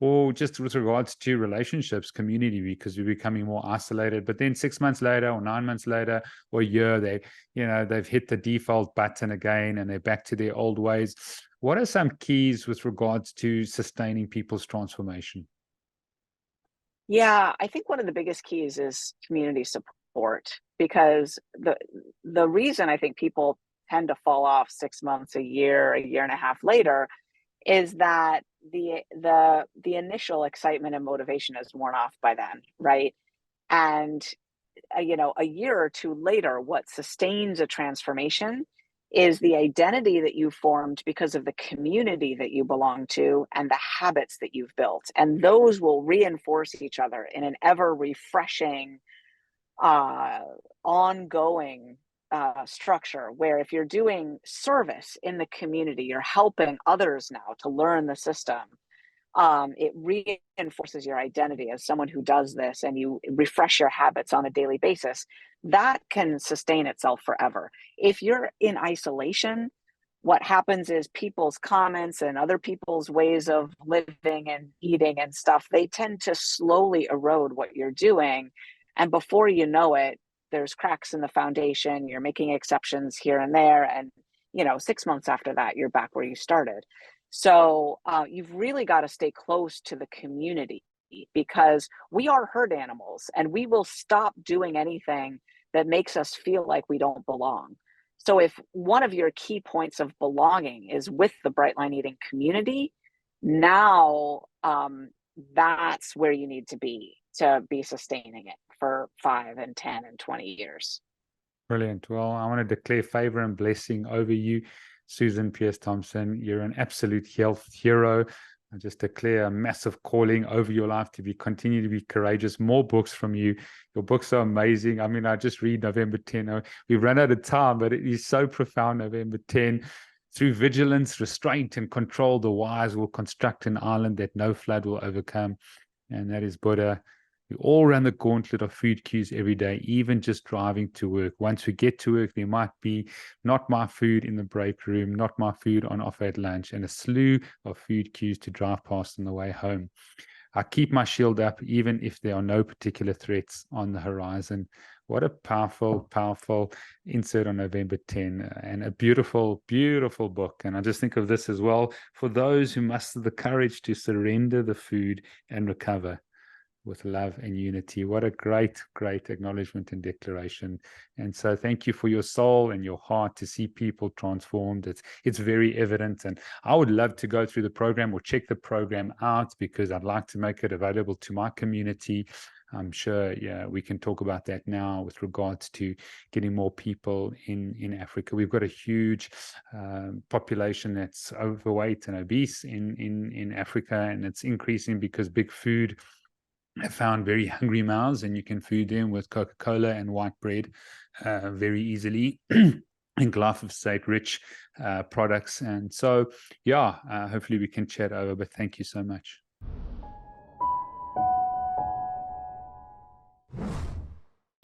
or just with regards to relationships, community, because we're becoming more isolated. But then 6 months later, or 9 months later, or a year, they've hit the default button again, and they're back to their old ways. What are some keys with regards to sustaining people's transformation? Yeah, I think one of the biggest keys is community support, because the reason I think people tend to fall off 6 months, a year and a half later, is that the initial excitement and motivation is worn off by then, right? And a year or two later, what sustains a transformation is the identity that you formed because of the community that you belong to and the habits that you've built. And those will reinforce each other in an ever refreshing, uh, ongoing structure, where if you're doing service in the community, you're helping others now to learn the system. it reinforces your identity as someone who does this, and you refresh your habits on a daily basis. That can sustain itself forever. If you're in isolation, what happens is people's comments and other people's ways of living and eating and stuff, they tend to slowly erode what you're doing. And before you know it, there's cracks in the foundation. You're making exceptions here and there. And, 6 months after that, you're back where you started. So you've really got to stay close to the community, because we are herd animals and we will stop doing anything that makes us feel like we don't belong. So if one of your key points of belonging is with the Bright Line Eating community, now that's where you need to be sustaining it for 5 and 10 and 20 years. Brilliant. Well, I want to declare favor and blessing over you, Susan Peirce Thompson. You're an absolute health hero. I just declare a massive calling over your life to continue to be courageous. More books from you. Your books are amazing. I mean, I just read November 10. We ran out of time, but it is so profound. November 10. Through vigilance, restraint, and control, the wise will construct an island that no flood will overcome. And that is Buddha. We all run the gauntlet of food cues every day, even just driving to work. Once we get to work, there might be not my food in the break room, not my food on offer at lunch, and a slew of food cues to drive past on the way home. I keep my shield up, even if there are no particular threats on the horizon. What a powerful, powerful insert on November 10, and a beautiful, beautiful book. And I just think of this as well for those who muster the courage to surrender the food and recover with love and unity. What a great, great acknowledgement and declaration. And so thank you for your soul and your heart to see people transformed. It's very evident. And I would love to go through the program or check the program out, because I'd like to make it available to my community. I'm sure we can talk about that now with regards to getting more people in Africa. We've got a huge population that's overweight and obese in Africa, and it's increasing because big food have found very hungry mouths, and you can feed them with Coca-Cola and white bread very easily. And glyphosate-rich products. And so, hopefully we can chat over, but thank you so much.